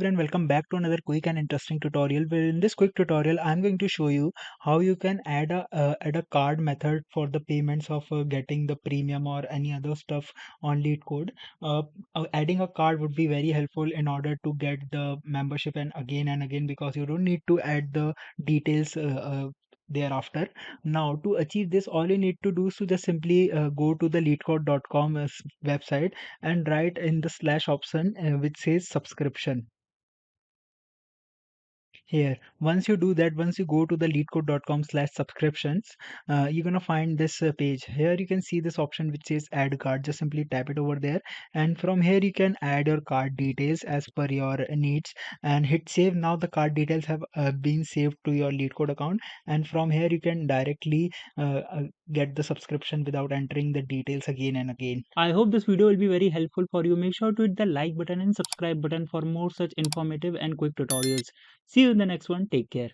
everyone, welcome back to another quick and interesting tutorial. Where in this quick tutorial, I'm going to show you how you can add a card method for the payments of getting the premium or any other stuff on LeetCode. Adding a card would be very helpful in order to get the membership and again because you don't need to add the details thereafter. Now to achieve this, all you need to do is to just simply go to the leetcode.com website and write in the slash option which says subscription here. Once you do that, once you go to the leetcode.com slash subscriptions, you're gonna find this page. Here you can see this option which says add card. Just simply tap it over there, and from here you can add your card details as per your needs and hit save. Now the card details have been saved to your LeetCode account, and from here you can directly get the subscription without entering the details again and again. I hope this video will be very helpful for you. Make sure to hit the like button and subscribe button for more such informative and quick tutorials. See you in the next one. Take care.